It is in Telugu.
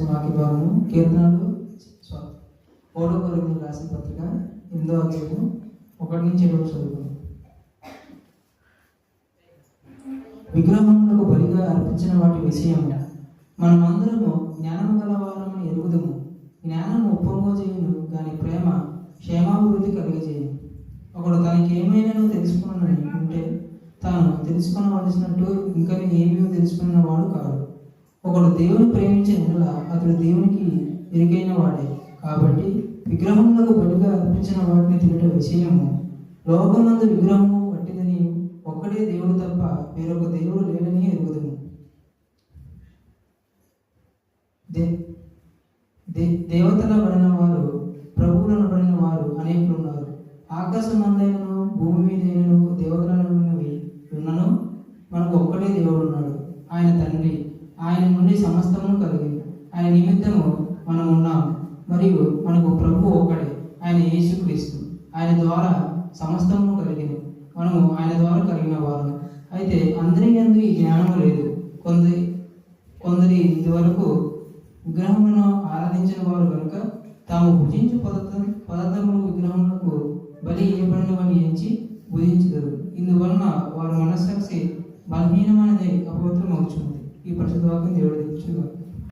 వాక్య భాగము కీర్తనలు 3వ కొరింథీయులకు రాసిన పత్రిక 8వ అధ్యాయము 1 నుంచి 7 చదువుకుందాం. విగ్రహములకు బలిగా అర్పించిన వాటి విషయము మనమందరము జ్ఞానము గలవారమని ఎరుగుదుము. జ్ఞానము ఉప్పొంగజేయును, కానీ ప్రేమ క్షేమాభివృద్ధి కలిగజేయును. ఒకడు తనకి ఏమైనా తెలుసుకున్నని ఉంటే తాను తెలుసుకునవలసినట్టు ఇంకా ఏమీ తెలుసుకున్నవాడు కాదు. ఒకడు దేవుని ప్రేమించిన ఎడల అతడు దేవునికి ఎరుగైన వాడే. కాబట్టి విగ్రహములకు బలిగా అర్పించిన వాటిని తినట విషయము లోకమందు విగ్రహము వట్టిదని ఒక్కడే దేవుడు తప్ప వేరొక దేవుడు లేడని ఎరుగుదుము. దేవతల పడిన వారు, ప్రభువులను పడిన వారు అనేకులు ఉన్నారు. ఆకాశం అందైనను భూమి మీదైనను దేవతలనున్నవి ఉన్నను మనకు ఒక్కడే దేవుడు ఉన్నాడు, ఆయన తండ్రి. ఆయన నుండి సమస్తము కలిగింది. ఆయన నిమిత్తము మనం ఉన్నాము. మరియు మనకు ప్రభు ఒక్కడే, ఆయన యేసుక్రీస్తు. ఆయన ద్వారా సమస్తము కలిగింది, మనము ఆయన ద్వారా కలిగిన వారు. అయితే అందరి యందు ఈ జ్ఞానము లేదు. కొందరి ఇదివరకు విగ్రహములను ఆరాధించిన వారు కనుక తాము భుజించు పదార్థములు విగ్రహములకు బలి ఇవ్వబడినవని ఎంచి భుజించుతారు. ఇందువలన వారి మనస్సాక్షి బలహీనమైనది అపవిత్రమవుతుంది. ఈ పరిశుద్ధ వాక్యం దేవుడు తెచ్చుగా.